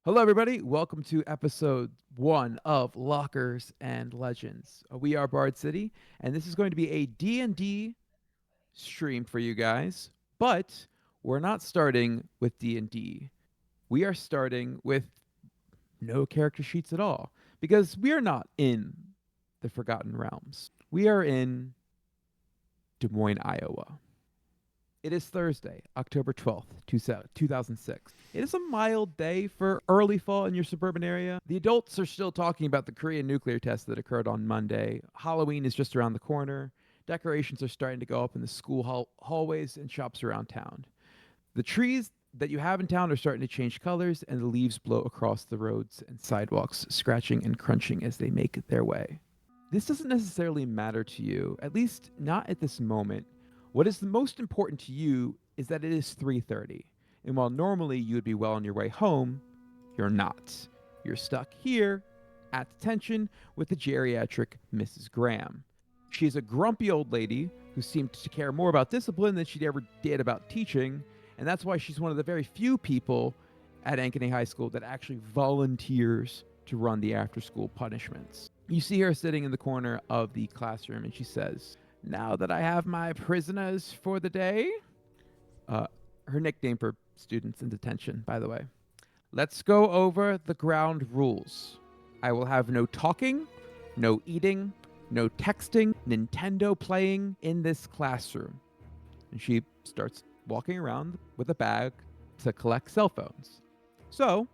Hello, everybody. Welcome to episode 1 of Lockers and Legends. We are Bard City, and this is going to be a D&D stream for you guys. But we're not starting with D&D. We are starting with no character sheets at all because we are not in the Forgotten Realms. We are in Des Moines, Iowa. It is Thursday, October 12th, 2006. It is a mild day for early fall in your suburban area. The adults are still talking about the Korean nuclear test that occurred on Monday. Halloween is just around the corner. Decorations are starting to go up in the school hallways and shops around town. The trees that you have in town are starting to change colors, and the leaves blow across the roads and sidewalks, scratching and crunching as they make their way. This doesn't necessarily matter to you, at least not at this moment. What is the most important to you is that it is 3:30, and while normally you would be well on your way home, you're not. You're stuck here at detention with the geriatric Mrs. Graham. She's a grumpy old lady who seemed to care more about discipline than she ever did about teaching, and that's why she's one of the very few people at Ankeny High School that actually volunteers to run the after-school punishments. You see her sitting in the corner of the classroom, and she says, "Now that I have my prisoners for the day," her nickname for students in detention, by the way, "let's go over the ground rules. I will have no talking, no eating, no texting, Nintendo playing in this classroom." And she starts walking around with a bag to collect cell phones. So,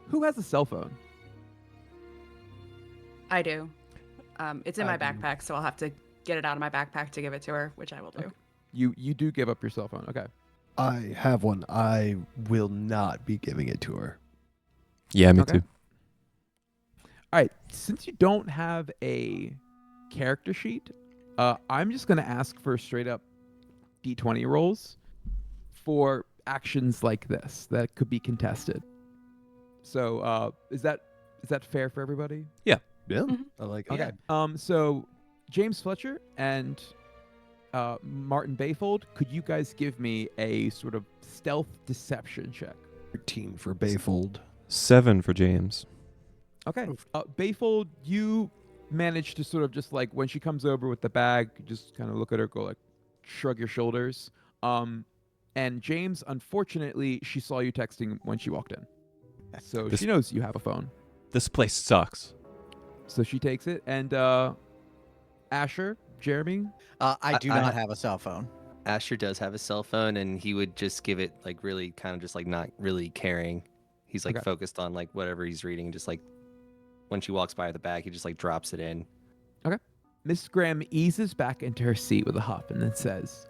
who has a cell phone? I do. It's in I my do. backpack, so I'll have to get it out of my backpack to give it to her, which I will do. Okay. You do give up your cell phone. Okay. I have one. I will not be giving it to her. Yeah, me Okay. too. All right. Since you don't have a character sheet, I'm just going to ask for straight up D20 rolls for actions like this that could be contested. So, is that fair for everybody? Yeah, Mhm. I like it. Okay. So James Fletcher and Martin Bayfold, could you guys give me a sort of stealth deception check? 13 for Bayfold. 7 for James. Okay. Bayfold, you manage to sort of just like when she comes over with the bag, you just kind of look at her, go like, shrug your shoulders. And James, unfortunately, she saw you texting when she walked in, so This- she knows you have a phone. This place sucks. So she takes it. And Asher, Jeremy, I do I not ha- have a cell phone. Asher does have a cell phone, and he would just give it like really kind of just like not really caring. He's like Okay. focused on like whatever he's reading. Just like when she walks by the bag, he just like drops it in. Miss Graham eases back into her seat with a huff and then says,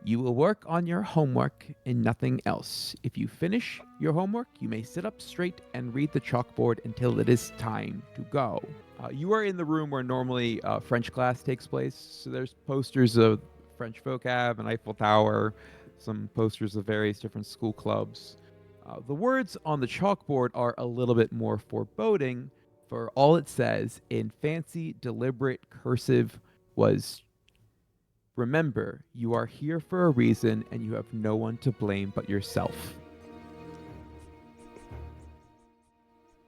"You will work on your homework and nothing else. If you finish your homework, you may sit up straight and read the chalkboard until it is time to go." You are in the room where normally French class takes place. So there's posters of French vocab and Eiffel Tower, some posters of various different school clubs. The words on the chalkboard are a little bit more foreboding, for all it says in fancy, deliberate cursive was, "Remember, you are here for a reason and you have no one to blame but yourself."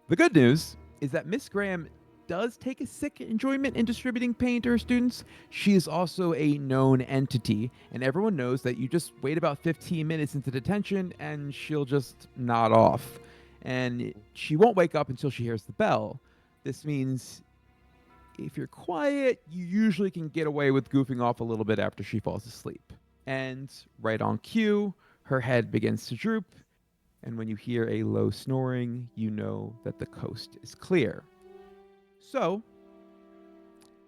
The good news is that Miss Graham does take a sick enjoyment in distributing pain to her students. She is also a known entity, and everyone knows that you just wait about 15 minutes into detention and she'll just nod off. And she won't wake up until she hears the bell. This means if you're quiet, you usually can get away with goofing off a little bit after she falls asleep. And right on cue, her head begins to droop, and when you hear a low snoring, you know that the coast is clear. So,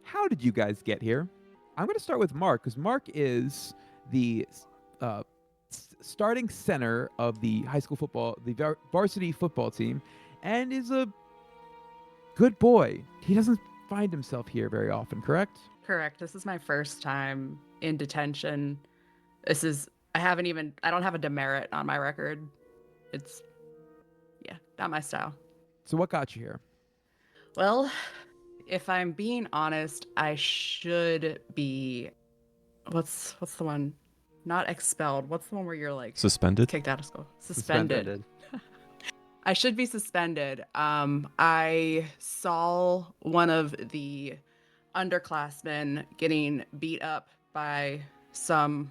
how did you guys get here? I'm going to start with Mark, because Mark is the starting center of the high school football, the varsity football team, and is a good boy. He doesn't find himself here very often, correct? Correct. This is my first time in detention. I don't have a demerit on my record. It's, not my style. So what got you here? Well, if I'm being honest, I should be, what's the one? Not expelled. What's the one where you're like Suspended? kicked out of school? Suspended. I should be suspended. I saw one of the underclassmen getting beat up by some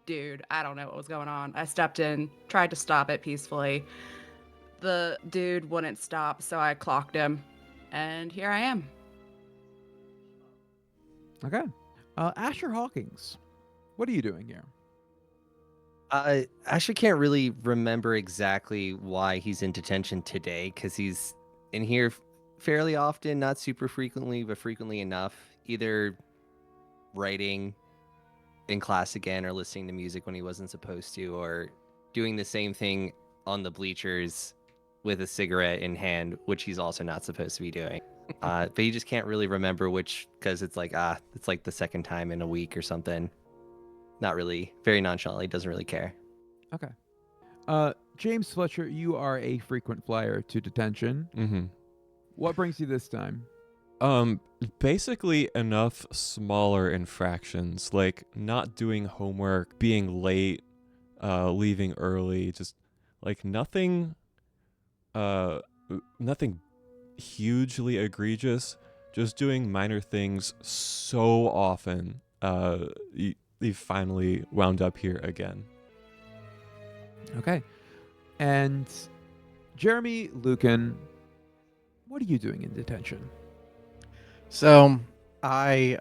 dude. I don't know what was going on. I stepped in, tried to stop it peacefully. The dude wouldn't stop, so I clocked him, and here I am. Okay. Asher Hawkins, what are you doing here? I actually can't really remember exactly why he's in detention today, because he's in here fairly often, not super frequently, but frequently enough, either writing in class again or listening to music when he wasn't supposed to, or doing the same thing on the bleachers with a cigarette in hand, which he's also not supposed to be doing. But he just can't really remember which, because it's like the second time in a week or something. Not really, very nonchalantly, doesn't really care. Okay. James Fletcher, you are a frequent flyer to detention. Mm-hmm. What brings you this time? Basically enough smaller infractions, like not doing homework, being late, leaving early, just like nothing hugely egregious, just doing minor things so often. You finally wound up here again. Okay. And Jeremy Lucan, what are you doing in detention? So I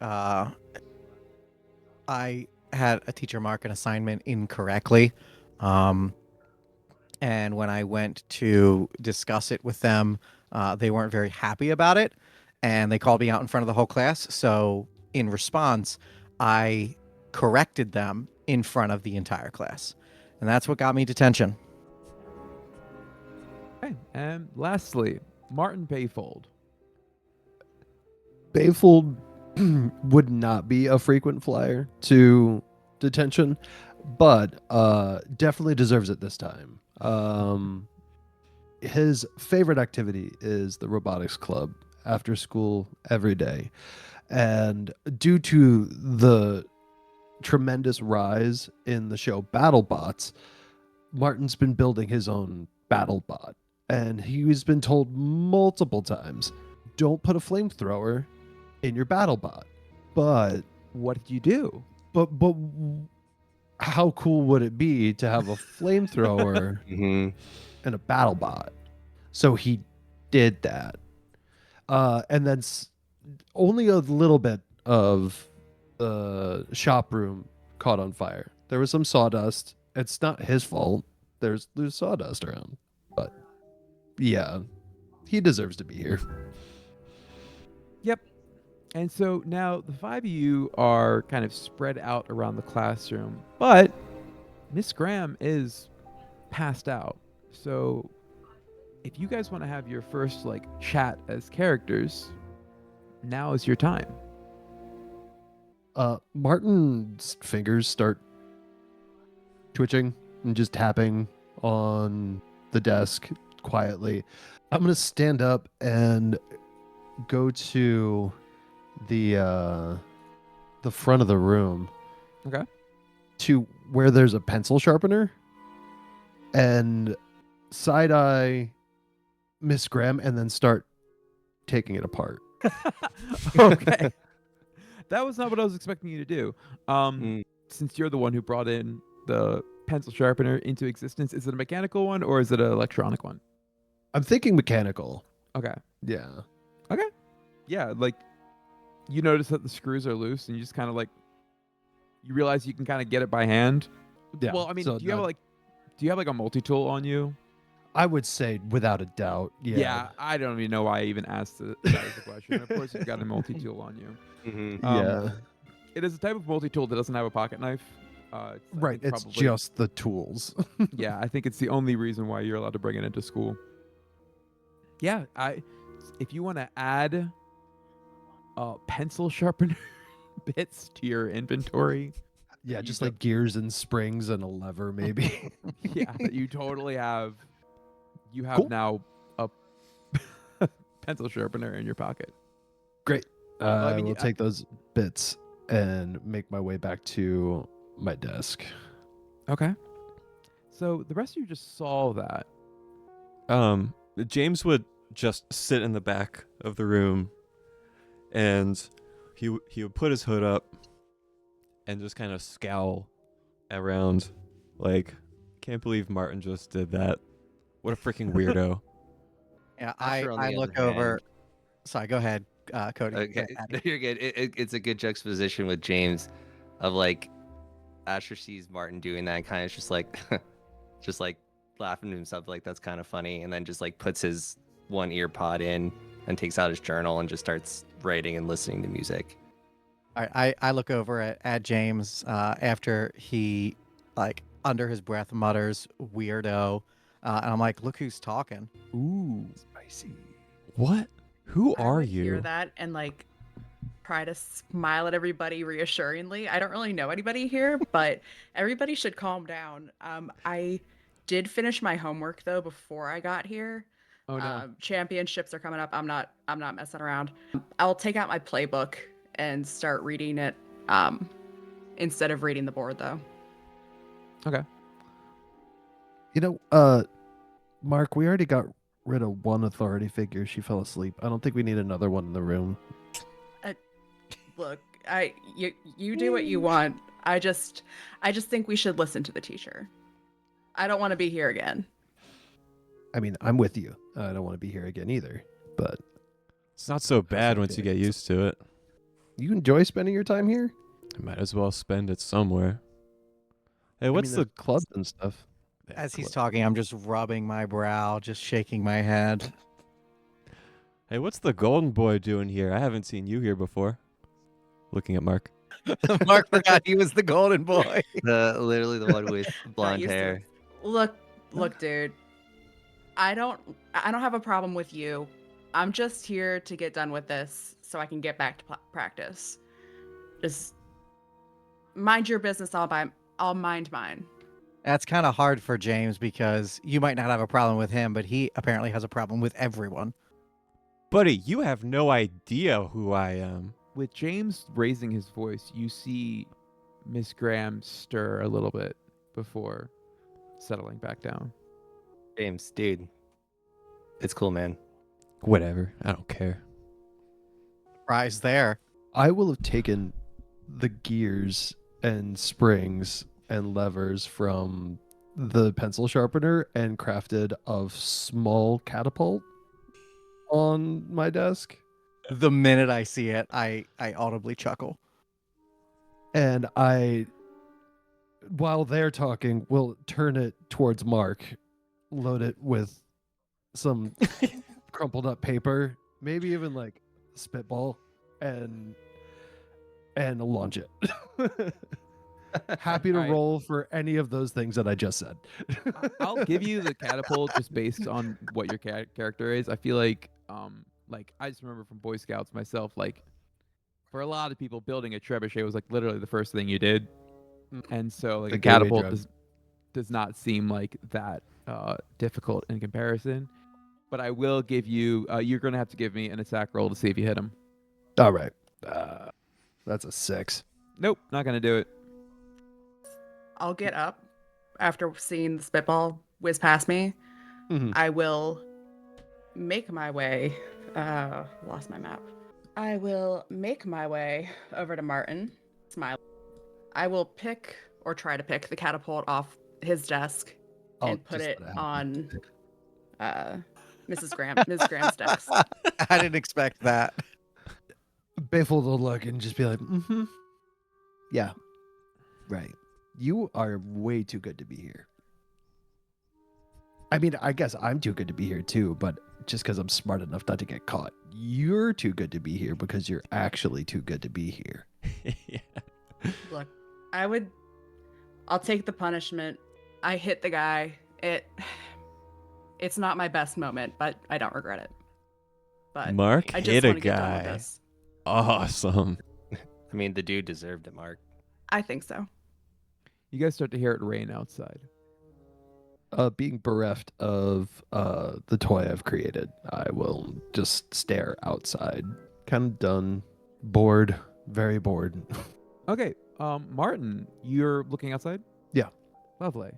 had a teacher mark an assignment incorrectly. And when I went to discuss it with them, they weren't very happy about it, and they called me out in front of the whole class. So in response, I corrected them in front of the entire class, and that's what got me detention. Okay. And lastly, Martin Bayfold. Bayfold would not be a frequent flyer to detention, but definitely deserves it this time. His favorite activity is the robotics club after school every day. And due to the tremendous rise in the show BattleBots, Martin's been building his own BattleBot. And he's been told multiple times, don't put a flamethrower in your BattleBot. But What did you do? but how cool would it be to have a flamethrower Mm-hmm. and a BattleBot? So he did that. And then only a little bit of the shop room caught on fire. There was some sawdust. It's not his fault. There's sawdust around. But yeah, he deserves to be here. Yep. And so now the five of you are kind of spread out around the classroom, but Miss Graham is passed out. So if you guys want to have your first like chat as characters, now is your time. Martin's fingers start twitching and just tapping on the desk quietly. I'm gonna stand up and go to the front of the room. Okay. To where there's a pencil sharpener, and side eye Miss Graham, and then start taking it apart. Okay. That was not what I was expecting you to do. Mm. Since you're the one who brought in the pencil sharpener into existence, is it a mechanical one or is it an electronic one? I'm thinking mechanical. Okay. Yeah. Yeah, like you notice that the screws are loose and you just kind of like you realize you can kind of get it by hand. Yeah. Well, I mean, so do you have like a multi-tool on you? I would say without a doubt. Yeah. I don't even know why I even asked that as a question. Of course, you've got a multi-tool on you. Mm-hmm. Yeah. It is a type of multi-tool that doesn't have a pocket knife. I Right. think It's probably- just the tools. Yeah, I think it's the only reason why you're allowed to bring it into school. Yeah, if you want to add pencil sharpener bits to your inventory, Yeah, You just don't- like gears and springs and a lever, maybe. yeah, you totally have. You have Cool. now a pencil sharpener in your pocket. Great. I I mean, will I- take those bits and make my way back to my desk. Okay. So the rest of you just saw that. James would just sit in the back of the room, and he would put his hood up and just kind of scowl around, like, can't believe Martin just did that. What a freaking weirdo. Yeah, Asher, on I the look other over. hand- Sorry, go ahead, Cody. Okay, Addy. you're good. It's a good juxtaposition with James, of like Asher sees Martin doing that and kind of just like, just like laughing to himself, like that's kind of funny, and then just like puts his one ear pod in and takes out his journal and just starts writing and listening to music. All right, I look over at James after he, like, under his breath mutters "weirdo," and I'm like, "Look who's talking." Ooh, spicy. What? Who I are would you? hear that and like try to smile at everybody reassuringly. I don't really know anybody here, but everybody should calm down. I did finish my homework though before I got here. Oh no. Championships are coming up. I'm not messing around. I'll take out my playbook and start reading it instead of reading the board though. Okay. Mark, we already got rid of one authority figure. She fell asleep. I don't think we need another one in the room. Look, you do what you want. I just think we should listen to the teacher. I don't want to be here again. I mean, I'm with you. I don't want to be here again either. But It's not so bad not once you good. get used to it. you enjoy spending your time here? I might as well spend it somewhere. Hey, I what's mean, the there's clubs and stuff. As he's talking, I'm just rubbing my brow, just shaking my head. Hey, what's the golden boy doing here? I haven't seen you here before. Looking at Mark. Mark forgot he was the golden boy. Literally the one with Not blonde used to hair. it. Look, dude. I don't have a problem with you. I'm just here to get done with this so I can get back to practice. Just mind your business. I'll mind mine. That's kind of hard for James because you might not have a problem with him, but he apparently has a problem with everyone. Buddy, you have no idea who I am. With James raising his voice, you see Miss Graham stir a little bit before settling back down. James, dude, it's cool, man. Whatever. I don't care. Prize there. I will have taken the gears and springs and levers from the pencil sharpener and crafted a small catapult on my desk. The minute I see it, I audibly chuckle. And while they're talking, will turn it towards Mark, load it with some crumpled up paper, maybe even like spitball, and launch it. Happy to Alright. roll for any of those things that I just said. I'll give you the catapult just based on what your character is. I feel like I just remember from Boy Scouts myself, like for a lot of people, building a trebuchet was like literally the first thing you did, and so like The a gateway catapult drug. does not seem like that difficult in comparison. But I will give you. You're gonna have to give me an attack roll to see if you hit him. All right. That's a 6. Nope, not gonna do it. I'll get up after seeing the spitball whiz past me. Mhm. I will make my way. Lost my map. I will make my way over to Martin. Smile. I will pick or try to pick the catapult off his desk Oh, and put just it let it happen. on Ms. Graham's desk. I didn't expect that. Biffle will look and just be like, mm-hmm. Yeah. Right. You are way too good to be here. I mean, I guess I'm too good to be here too, but just because I'm smart enough not to get caught. You're too good to be here because you're actually too good to be here. Yeah. Look, I'll take the punishment. I hit the guy. It's not my best moment, but I don't regret it. But Mark I just hit a want to get done with guy. this. Awesome. I mean, the dude deserved it, Mark. I think so. You guys start to hear it rain outside. Being bereft of the toy I've created, I will just stare outside. Kind of done. Bored. Very bored. Okay, Martin, you're looking outside? Yeah. Lovely.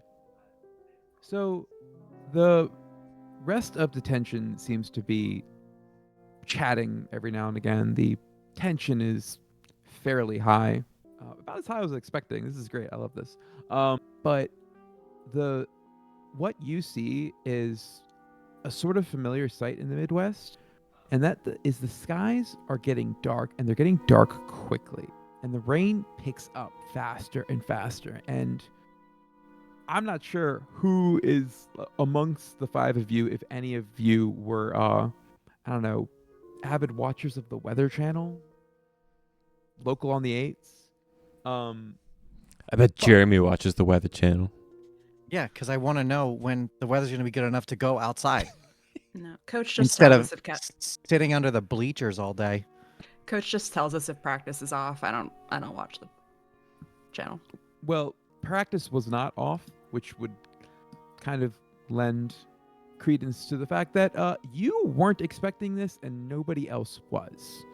So the rest of detention seems to be chatting every now and again. The tension is fairly high, about as high as I was expecting. This is great. I love this. But what you see is a sort of familiar sight in the Midwest, and that is the skies are getting dark, and they're getting dark quickly, and the rain picks up faster and faster. And I'm not sure who is amongst the five of you, if any of you were, I don't know, avid watchers of the Weather Channel, local on the eights. I bet Jeremy watches the Weather Channel. Yeah, because I want to know when the weather's going to be good enough to go outside No, Coach just instead tells of us if sitting under the bleachers all day. Coach just tells us if practice is off. I don't watch the channel. Well, practice was not off, which would kind of lend credence to the fact that you weren't expecting this and nobody else was.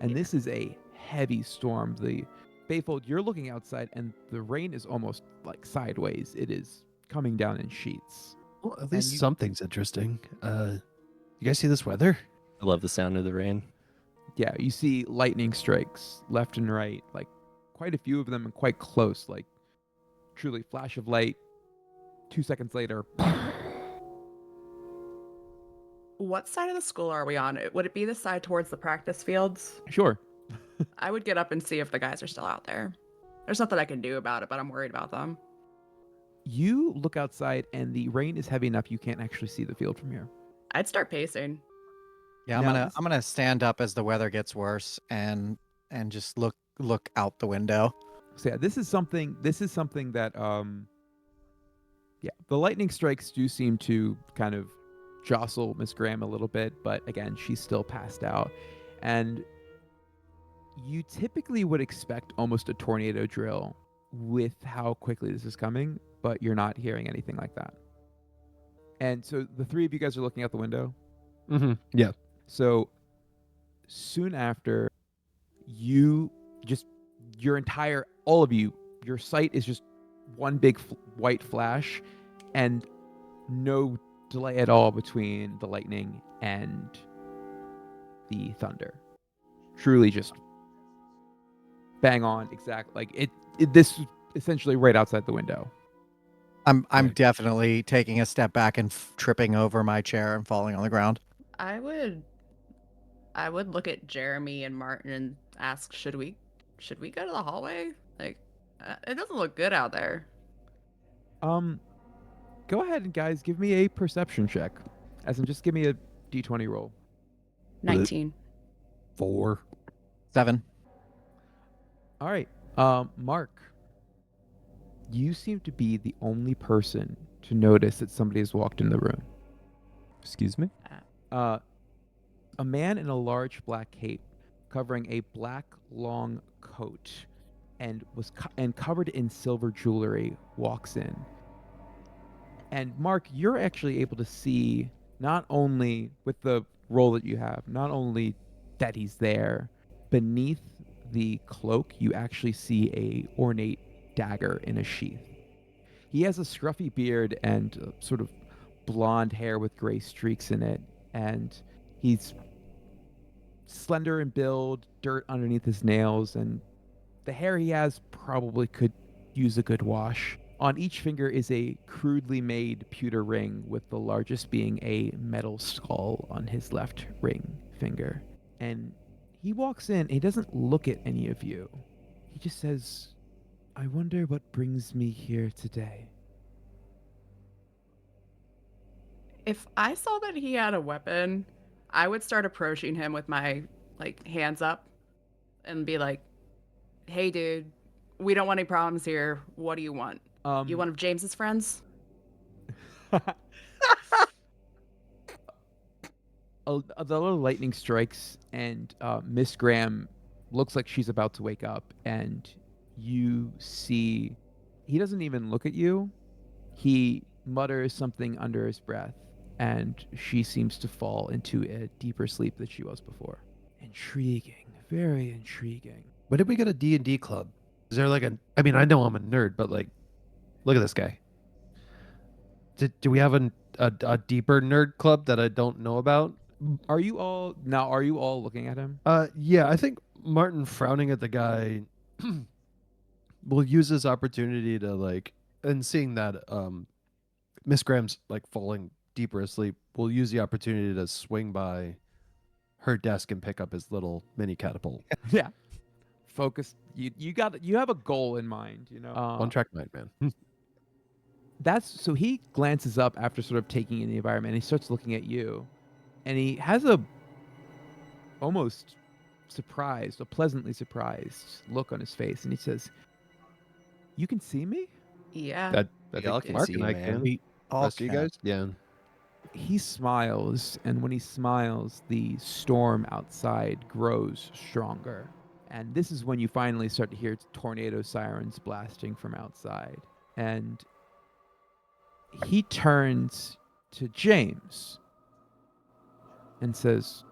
And this is a heavy storm. The Bayfold, you're looking outside and the rain is almost like sideways. It is coming down in sheets. Well, at least you- something's interesting. You guys see this weather? I love the sound of the rain. Yeah, you see lightning strikes left and right, like quite a few of them and quite close, like truly flash of light. 2 seconds later. What side of the school are we on? Would it be the side towards the practice fields? Sure. I would get up and see if the guys are still out there. There's nothing I can do about it, but I'm worried about them. You look outside and the rain is heavy enough you can't actually see the field from here. I'd start pacing. Yeah, Now, I'm gonna stand up as the weather gets worse and just look out the window. So yeah, this is something that yeah, the lightning strikes do seem to kind of jostle Miss Graham a little bit, but again, she's still passed out. And you typically would expect almost a tornado drill with how quickly this is coming, but you're not hearing anything like that. And so the three of you guys are looking out the window. Mm-hmm. Yeah. So soon after, all of you, your sight is just one big white flash and no delay at all between the lightning and the thunder. Truly just bang on, exact, like this is essentially right outside the window. I'm Right. definitely taking a step back and tripping over my chair and falling on the ground. I would look at Jeremy and Martin and ask, should we go to the hallway? Like, it doesn't look good out there. Go ahead and guys, give me a perception check. As in, just give me a d20 roll. 19. 4. 7. All right. Mark, you seem to be the only person to notice that somebody has walked in the room. Excuse me? A man in a large black cape covering a black long coat and covered in silver jewelry walks in. And Mark, you're actually able to see, not only with the role that you have, not only that he's there, beneath the cloak, you actually see a ornate dagger in a sheath. He has a scruffy beard and sort of blonde hair with gray streaks in it, and he's slender in build, dirt underneath his nails, and the hair he has probably could use a good wash. On each finger is a crudely made pewter ring, with the largest being a metal skull on his left ring finger. And he walks in, he doesn't look at any of you. He just says, "I wonder what brings me here today." If I saw that he had a weapon, I would start approaching him with my hands up and be like, "Hey dude, we don't want any problems here. What do you want? You one of James's friends?" The little lightning strikes, and Miss Graham looks like she's about to wake up, and you see he doesn't even look at you. He mutters something under his breath, and she seems to fall into a deeper sleep than she was before. Intriguing, very intriguing. When did we get a D&D club? Is there like I mean, I know I'm a nerd, but like, look at this guy. Do we have a deeper nerd club that I don't know about? Are you all looking at him? Yeah, I think Martin frowning at the guy will use this opportunity to like, and seeing that Miss Graham's like falling deeper asleep, will use the opportunity to swing by her desk and pick up his little mini catapult. Yeah. Focus. You have a goal in mind, you know. One track mind, man. So he glances up after sort of taking in the environment and he starts looking at you, and he has a almost a pleasantly surprised look on his face, and he says, "You can see me?" Yeah. That I We think all can Mark see and you, I man. can. We all Rest of you can. guys, yeah. He smiles, and when he smiles, the storm outside grows stronger. And this is when you finally start to hear tornado sirens blasting from outside. And he turns to James and says,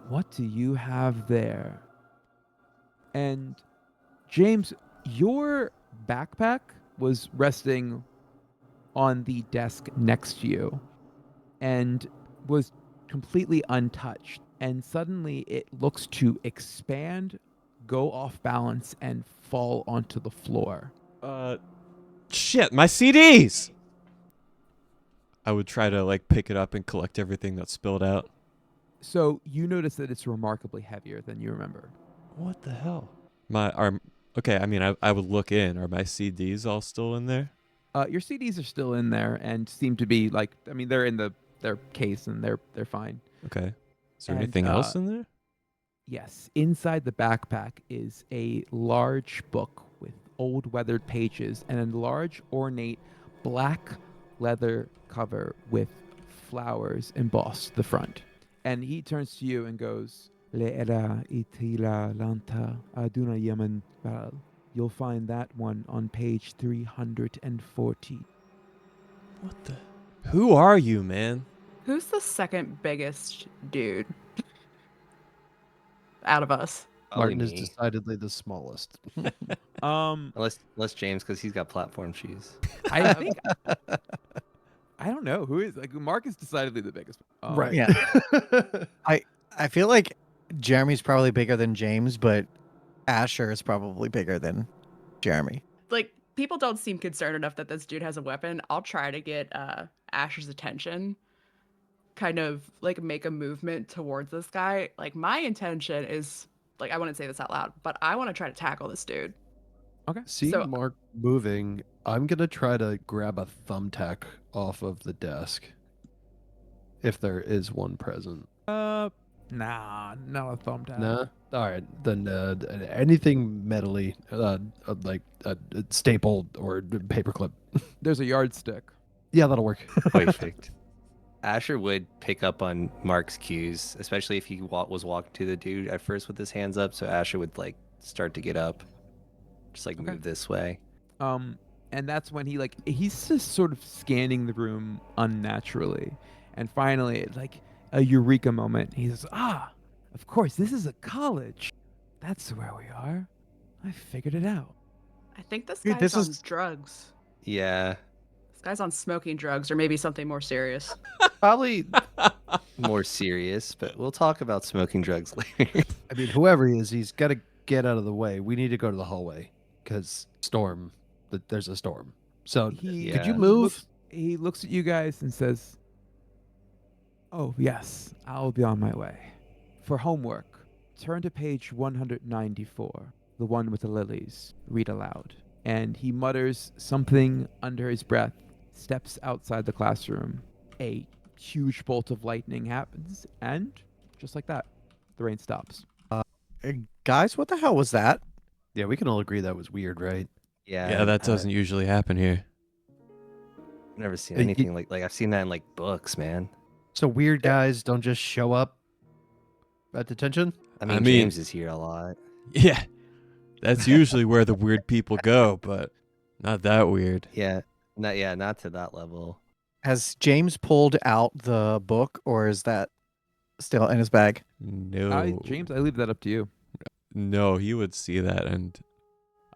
"What do you have there?" And James, your backpack was resting on the desk next to you and was completely untouched. And suddenly it looks to expand, go off balance, and fall onto the floor. Shit, my CDs! I would try to like pick it up and collect everything that spilled out. So you notice that it's remarkably heavier than you remember. What the hell? Okay, I mean I would look in. Are my CDs all still in there? Your CDs are still in there and seem to be like, I mean, they're in their case and they're fine. Okay. Is there And, anything else in there? Yes, inside the backpack is a large book with old weathered pages and a large ornate black leather cover with flowers embossed the front. And he turns to you and goes, "Le'era itila lanta aduna yaman bal." You'll find that one on page 340. What the? Who are you, man? Who's the second biggest dude out of us? Probably Martin is me. decidedly the smallest. Unless James, because he's got platform shoes. I think I don't know who is like Mark is decidedly the biggest. Right. Yeah. I feel like Jeremy's probably bigger than James, but Asher is probably bigger than Jeremy. Like, people don't seem concerned enough that this dude has a weapon. I'll try to get Asher's attention, kind of like make a movement towards this guy. Like, my intention is, like, I wouldn't say this out loud, but I want to try to tackle this dude. Seeing So- Mark moving, I'm gonna try to grab a thumbtack off of the desk, if there is one present. Nah, not a thumbtack. Nah. All right, then anything metally, like a staple or paperclip. There's a yardstick. Yeah, that'll work. Perfect. Asher would pick up on Mark's cues, especially if he was walking to the dude at first with his hands up. So Asher would like start to get up, just like Okay. move this way. And that's when he's just sort of scanning the room unnaturally, and finally, like a eureka moment, he says, "Ah, of course, this is a college. That's where we are. I figured it out." I think this Dude, guy's this on is- drugs. Yeah, This guy's on smoking drugs or maybe something more serious. Probably. more serious, but we'll talk about smoking drugs later. I mean, whoever he is, he's got to get out of the way. We need to go to the hallway because storm. There's a storm. So He Could you move? He looks at you guys and says, "Oh yes, I'll be on my way. For homework, turn to page 194, the one with the lilies. Read aloud." And he mutters something under his breath, steps outside the classroom. A huge bolt of lightning happens, and just like that, the rain stops. Guys, what the hell was that? Yeah, we can all agree that was weird, right? Yeah, that doesn't usually happen here. I've never seen You- anything like I've seen that in like books, man. So weird guys don't just show up at detention. I mean, mean- James is here a lot. Yeah, that's usually where the weird people go, but not that weird. Yeah, not to that level. Has James pulled out the book, or is that still in his bag? No, James, I leave that up to you. No, he would see that, and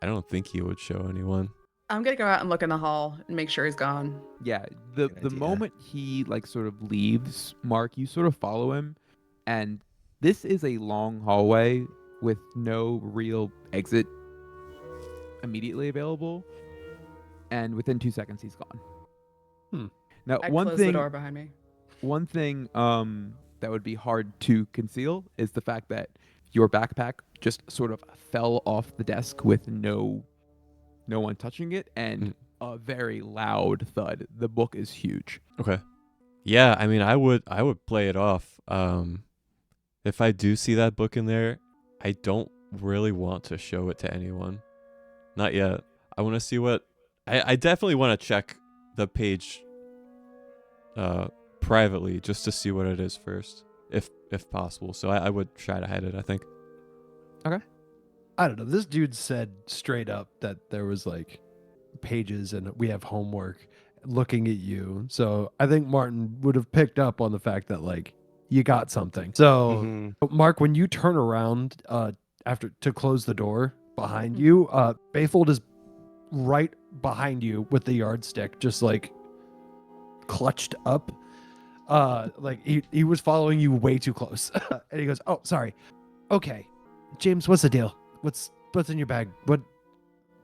I don't think he would show anyone. I'm gonna go out and look in the hall and make sure he's gone. Yeah, the Good the idea. moment he like sort of leaves, Mark, you sort of follow him, and this is a long hallway with no real exit immediately available, and within 2 seconds he's gone. Hmm. Now, I close the door behind me. one thing that would be hard to conceal is the fact that your backpack just sort of fell off the desk with no one touching it, and Mm. a very loud thud. The book is huge. Okay. Yeah, I mean, I would play it off. If I do see that book in there, I don't really want to show it to anyone. Not yet. I want to see what. I definitely want to check the page privately just to see what it is first, if possible. So I would try to hide it, I think. I don't know. This dude said straight up that there was like pages and we have homework looking at you. So I think Martin would have picked up on the fact that like you got something. So Mhm. Mark, when you turn around after to close the door behind Mhm. you, Bayfold is right behind you with the yardstick, just like clutched up. Like he was following you way too close. And he goes, "Oh, sorry. Okay. James, what's the deal? What's in your bag?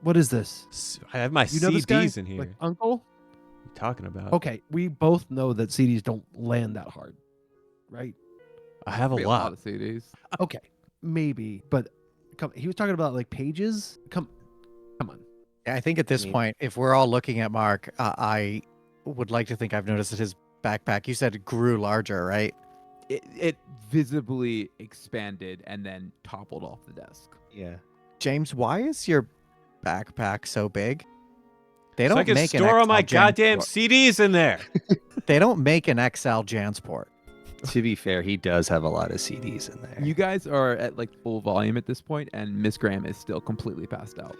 What is this? I have my You know this guy? CDs in here. Like uncle?" What are you talking about? Okay, we both know that CDs don't land that hard, right? I have a Be lot. of CDs. Okay, maybe, but he was talking about like pages. Come on. Yeah, I think at this mean- point, if we're all looking at Mark, I would like to think I've noticed that his backpack, you said, grew larger, right? It visibly expanded and then toppled off the desk. Yeah. James, why is your backpack so big? They So don't I can make store all an my XL goddamn Jansport. CDs in there. They don't make an XL Jansport. To be fair, he does have a lot of CDs in there. You guys are at like full volume at this point, and Miss Graham is still completely passed out.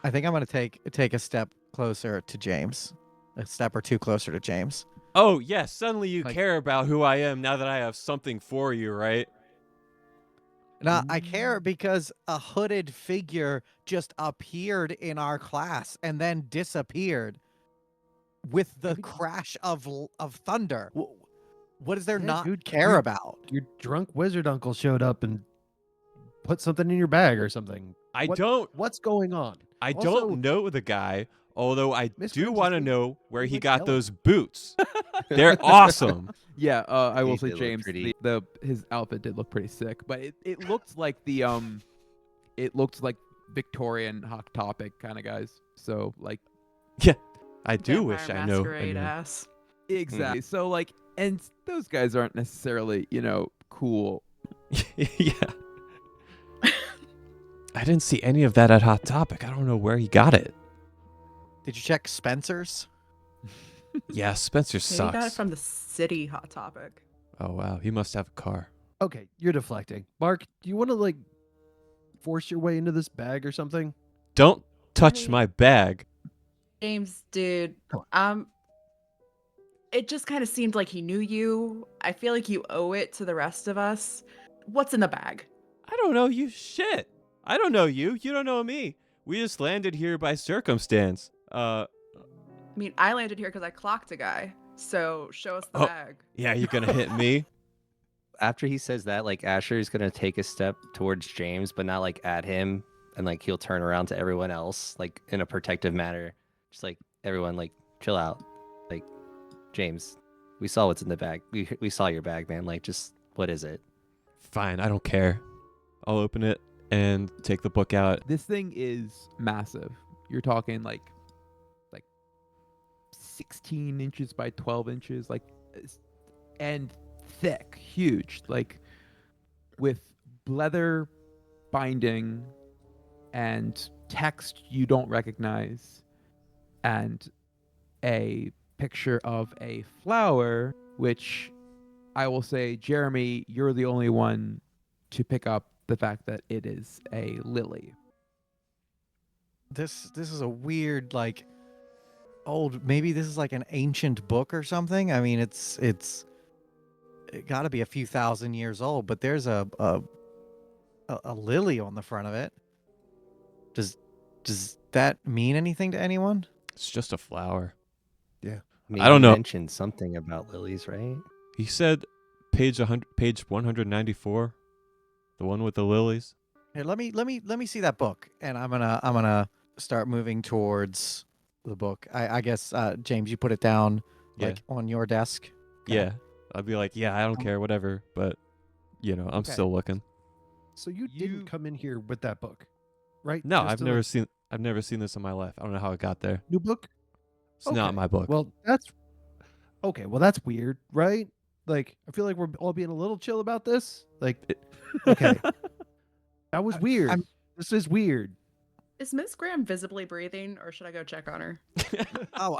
I think I'm gonna take a step closer to James, a step or two closer to James. Oh, yes. Suddenly you Like- care about who I am now that I have something for you, right? Now, I care because a hooded figure just appeared in our class and then disappeared with the crash of thunder. What is there Yeah, not dude, care you- about? Your drunk wizard uncle showed up and put something in your bag or something. I What- don't What's going on? I Also- don't know the guy, although I Miss do Ramsey want to seems know where pretty he much got yellow. those boots. They're awesome. Yeah, I will They say, did look James, pretty- his outfit did look pretty sick, but it looked like it looked like Victorian Hot Topic kind of guys. So like I do Vampire wish I know. Masquerade ass. exactly. So like, and those guys aren't necessarily cool. Yeah. I didn't see any of that at Hot Topic. I don't know where he got it. Did you check Spencer's? Yeah, Spencer Maybe he got it sucks. from the city Hot Topic. Oh wow, he must have a car. Okay, you're deflecting. Mark, do you want to like force your way into this bag or something? Don't touch mean- my bag. James, dude, Come it just kind of seemed like he knew you. I feel like you owe it to the rest of us. What's in the bag? I don't know you shit. I don't know you. You don't know me. We just landed here by circumstance. I mean, I landed here because I clocked a guy. So show us the Oh. bag. Yeah, you're gonna hit me. After he says that, like Asher is gonna take a step towards James, but not like at him, and like he'll turn around to everyone else, like in a protective manner, just like everyone, like chill out, like James, we saw what's in the bag. We saw your bag, man. Like, just what is it? Fine, I don't care. I'll open it and take the book out. This thing is massive. You're talking like 16 inches by 12 inches, like, and thick, huge, like with leather binding and text you don't recognize, and a picture of a flower, which I will say, Jeremy, you're the only one to pick up the fact that it is a lily. This is a weird, like, old, maybe this is like an ancient book or something. I mean, it got to be a few thousand years old, but there's a lily on the front of it. Does that mean anything to anyone? It's just a flower. I mean, I don't you know. mentioned something about lilies, right? He said page 194, the one with the lilies. Here, let me see that book, and I'm gonna start moving towards the book. I guess James, you put it down like on your desk. Okay. Yeah. I'd be like, yeah, I don't care, whatever. But, I'm Okay. still looking. So you You- didn't come in here with that book, right? No, Just I've to, never like, seen this in my life. I don't know how it got there. new book. It's not Okay. my book. Well, that's okay. Well, that's weird, right? Like, I feel like we're all being a little chill about this. Like, okay, that was weird. I'm- This is weird. Is Miss Graham visibly breathing, or should I go check on her? Oh,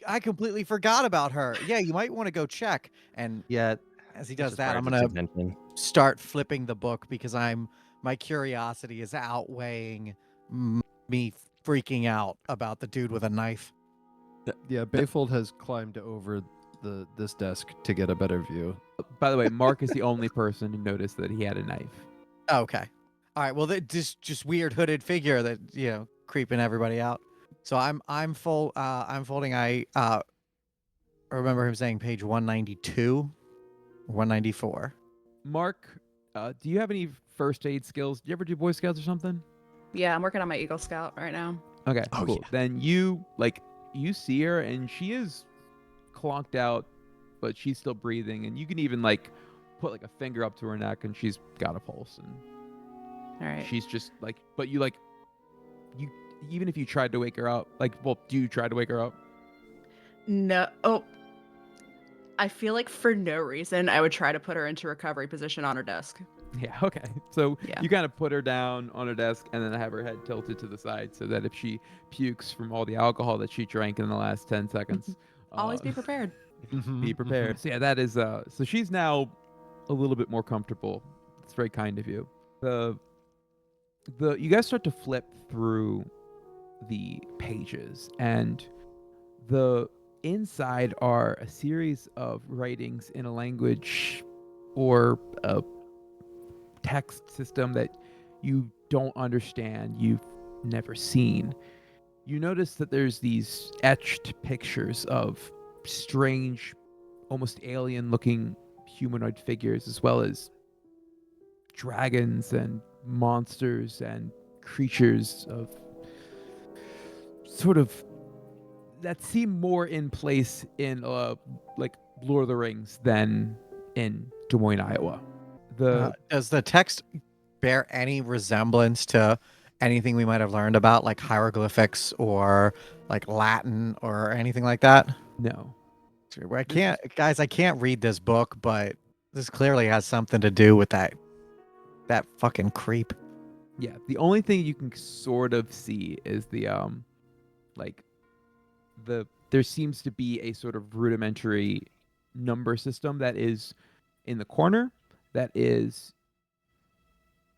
I completely forgot about her. Yeah, you might want to go check. And Yeah. as he it's does just that, I'm Bard's gonna attention. start flipping the book because my curiosity is outweighing me freaking out about the dude with a knife. Yeah, Bayfold has climbed over this desk to get a better view. By the way, Mark is the only person who noticed that he had a knife. Okay. All right. Well, this just weird hooded figure that creeping everybody out. So I'm folding. I remember him saying page 192, 194. Mark, do you have any first aid skills? Do you ever do Boy Scouts or something? Yeah, I'm working on my Eagle Scout right now. Okay, Oh, cool. yeah. Then you see her and she is clonked out, but she's still breathing, and you can even put a finger up to her neck and she's got a pulse, and All right. she's just but you even if you tried to wake her up, do you try to wake her up? No. Oh, I feel like for no reason I would try to put her into recovery position on her desk. Yeah, okay. So Yeah. you kind of put her down on her desk and then have her head tilted to the side so that if she pukes from all the alcohol that she drank in the last 10 seconds, Always be prepared. be prepared. So yeah, that is so she's now a little bit more comfortable. It's very kind of you. The you guys start to flip through the pages, and the inside are a series of writings in a language or a text system that you don't understand, you've never seen. You notice that there's these etched pictures of strange, almost alien looking humanoid figures, as well as dragons and monsters and creatures of sort of that seem more in place in Lord of the Rings than in Des Moines, Iowa. Does the text bear any resemblance to anything we might have learned about, like hieroglyphics or like Latin or anything like that? No. I can't read this book, but this clearly has something to do with that fucking creep. Yeah, the only thing you can sort of see is there seems to be a sort of rudimentary number system that is in the corner that is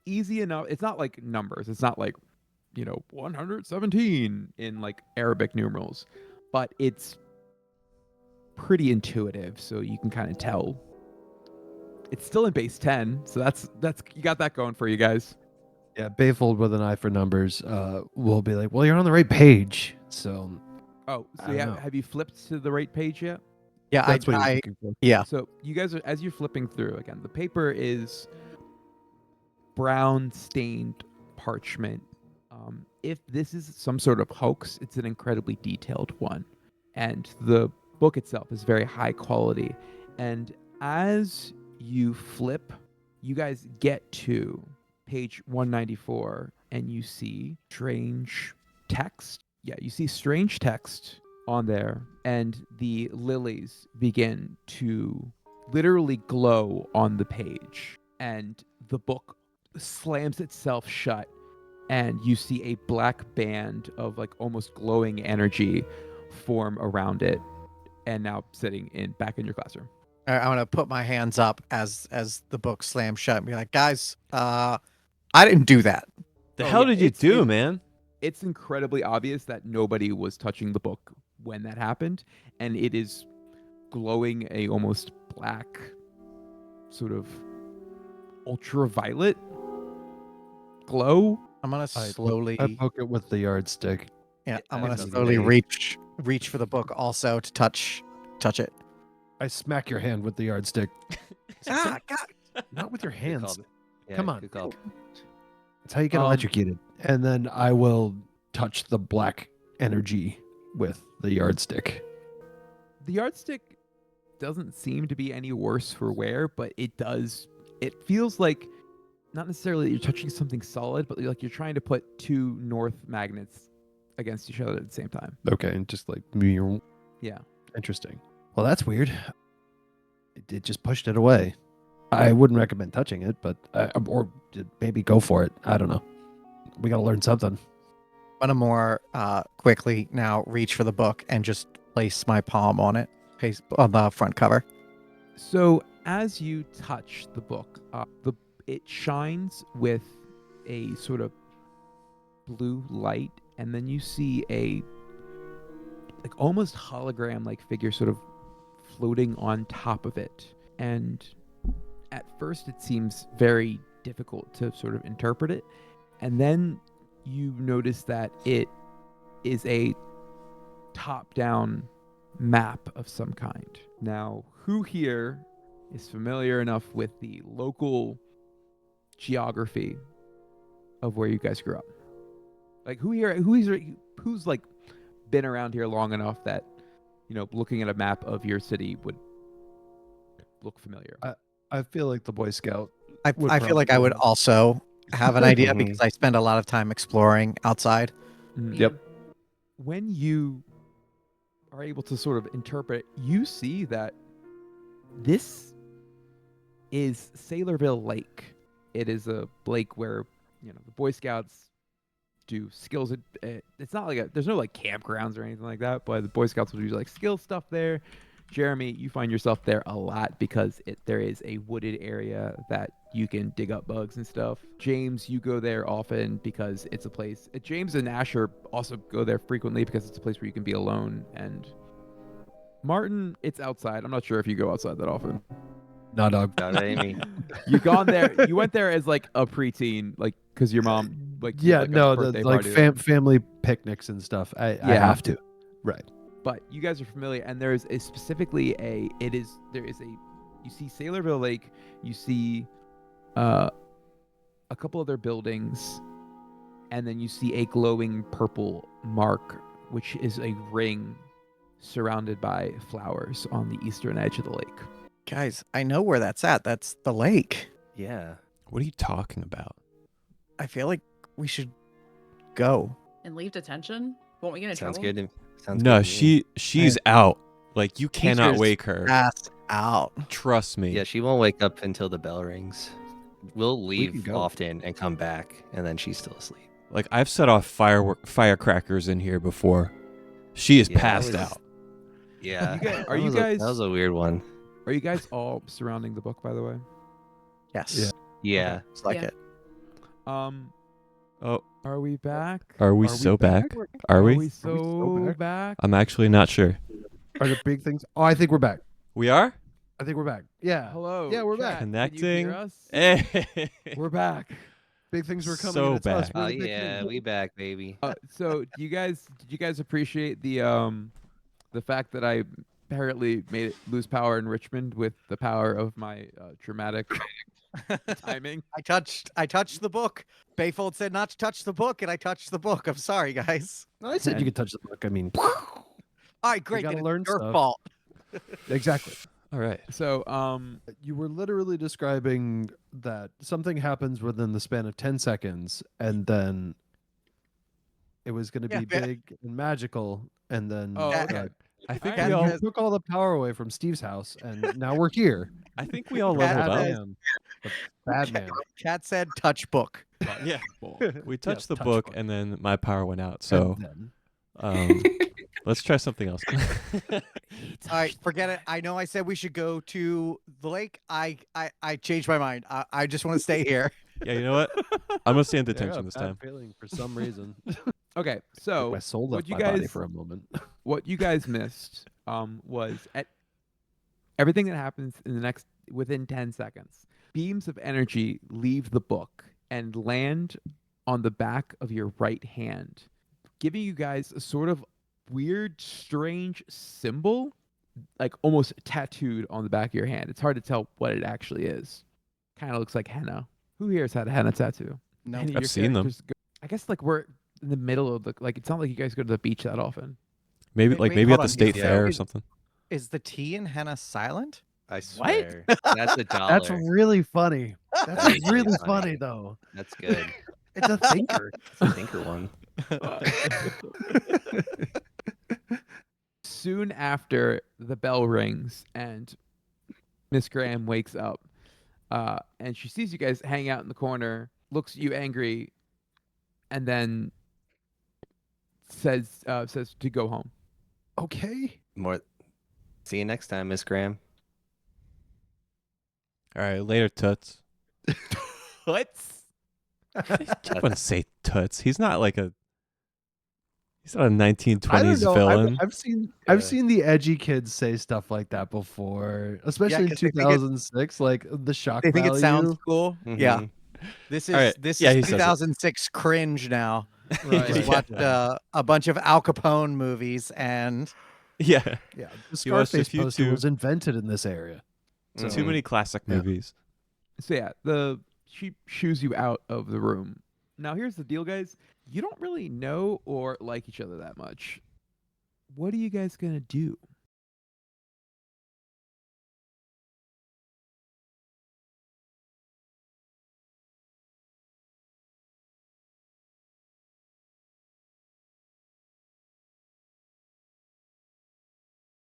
easy enough. It's not like numbers. It's not 117 in Arabic numerals, but it's pretty intuitive, so you can kind of tell. It's still in base 10, so that's you got that going for you guys. Yeah, Bayfold with an eye for numbers will be like, well, you're on the right page. So Oh, I so don't yeah, know. have you flipped to the right page yet? Yeah, that's what you're I looking for. yeah. So you guys are, as you're flipping through again, the paper is brown stained parchment. If this is some sort of hoax, it's an incredibly detailed one, and the book itself is very high quality. And as you flip, you guys get to page 194, and you see strange text. Yeah, you see strange text on there, and the lilies begin to literally glow on the page, and the book slams itself shut, and you see a black band of almost glowing energy form around it, and now sitting back in your classroom. I want to put my hands up as the book slams shut and be like, guys, I didn't do that. The Oh, hell yeah, did you it's- do, it- man? It's incredibly obvious that nobody was touching the book when that happened, and it is glowing a almost black, sort of ultraviolet glow. I'm gonna slowly. I poke it with the yardstick. Yeah, I'm I gonna was slowly gonna reach for the book also to touch it. I smack your hand with the yardstick. Ah, God. Not with your Good call. hands. Yeah, Come on. good call. That's how you get electrocuted. And then I will touch the black energy with the yardstick. The yardstick doesn't seem to be any worse for wear, but it does. It feels like not necessarily that you're touching something solid, but like you're trying to put two north magnets against each other at the same time. Okay, and just like Yeah. interesting. Well, that's weird. It just pushed it away. I wouldn't recommend touching it, but or maybe go for it. I don't know. We got to learn something. I'm gonna more quickly now reach for the book and just place my palm on it, on the front cover. So as you touch the book, it shines with a sort of blue light, and then you see a like almost hologram like figure sort of floating on top of it. And at first it seems very difficult to sort of interpret it, and then you notice that it is a top-down map of some kind. Now, who here is familiar enough with the local geography of where you guys grew up? Like who's like been around here long enough that, you know, looking at a map of your city would look familiar? I feel like the Boy Scout. I feel like I would also have an idea because I spend a lot of time exploring outside. Yep. When you are able to sort of interpret, you see that this is Sailorville Lake. It is a lake where, you know, the Boy Scouts do skills. It's not like there's no like campgrounds or anything like that, but the Boy Scouts will do like skill stuff there. Jeremy, you find yourself there a lot because there is a wooded area that you can dig up bugs and stuff. James, you go there often because it's a place. James and Asher also go there frequently because it's a place where you can be alone. And Martin, it's outside. I'm not sure if you go outside that often. No, dog. No, that ain't me. You've gone there. You went there as like a preteen, like because your mom, like Yeah, like a no, the birthday like party there. family picnics and stuff. I have to. Right. But you guys are familiar, and there is you see Sailorville Lake, you see a couple other buildings, and then you see a glowing purple mark, which is a ring surrounded by flowers on the eastern edge of the lake. Guys, I know where that's at. That's the lake. Yeah. What are you talking about? I feel like we should go. And leave detention? Won't we get in Sounds trouble? good. Sounds No, good to me. she's out. Like you cannot Teachers wake her. Pass out. Trust me. Yeah, she won't wake up until the bell rings. We'll can leave go. often and come back, and then she's still asleep. Like I've set off firecrackers in here before. She is Yeah, that passed was- out. Yeah. Are you That guys was a weird one. Are you guys all surrounding the book, by the way? Yes. Yeah. Yeah. It's like Yeah. it. Oh, Are we back? are we Are we so back? back? Are Are we? we so back? I'm actually not sure. Are there big things? Oh, I think we're back. We are? I think we're back. Yeah. Hello. Yeah, we're chat. back. Can you Connecting. hear us? Hey. We're back. Big things were coming. So and it's us. back. We're Oh the big yeah, things. we back, baby. So did you guys appreciate the fact that I apparently made it lose power in Richmond with the power of my dramatic timing? I touched the book. Bayfold said not to touch the book, and I touched the book. I'm sorry, guys. I said you And- could touch the book. I mean, All right, great. gotta Then learn it's your stuff. fault. exactly. All right. So You were literally describing that something happens within the span of 10 seconds, and then it was going to Yeah, be yeah. big and magical, and then oh Yeah. okay. I think I we you all took all the power away from Steve's house, and now we're here. I think we all Bad leveled up. man. The bad man. Cat said touch book. Yeah. We touched the touch book book. and then my power went out. And So then- let's try something else. All right, forget it. I know I said we should go to the lake. I changed my mind. I just want to stay here. Yeah, you know what? I'm gonna stay in Yeah, I got a detention this bad time. feeling for some reason. Okay, my so soul what left you my body guys- for a moment. what you guys missed was at everything that happens in the next within 10 seconds. Beams of energy leave the book and land on the back of your right hand, giving you guys a sort of weird, strange symbol, like almost tattooed on the back of your hand. It's hard to tell what it actually is. Kind of looks like henna. Who here has had a henna tattoo? No. Any of I've your seen them. characters go- I guess like we're in the middle of the like. It's not like you guys go to the beach that often. Maybe Wait, maybe hold at the on, state yeah. fair or Is- something. Is the T in henna silent? I swear. That's a dollar. That's really funny. That's That is really really funny. funny though. That's good. It's a thinker. It's a thinker one. Soon after the bell rings and Miss Graham wakes up, and she sees you guys hang out in the corner, looks at you angry, and then says to go home. Okay. More. See you next time, Miss Graham. All right, later, Toots. What? I wouldn't say Toots. He's not like a. He's not a I don't 1920s know. villain. I've Yeah. seen the edgy kids say stuff like that before, especially in 'cause they think it- 2006. Like the shock They think value. it sounds cool. Yeah. Mhm. This is Alright, this yeah, he is says it. 2006 cringe now. Right. Just watched a bunch of Al Capone movies and Yeah, Yeah, the He watched a Scarface few poster too. was invented in this area. too Mhm. many classic Yeah. movies. So yeah, she shoos you out of the room. Now here's the deal, guys. You don't really know or like each other that much. What are you guys gonna do?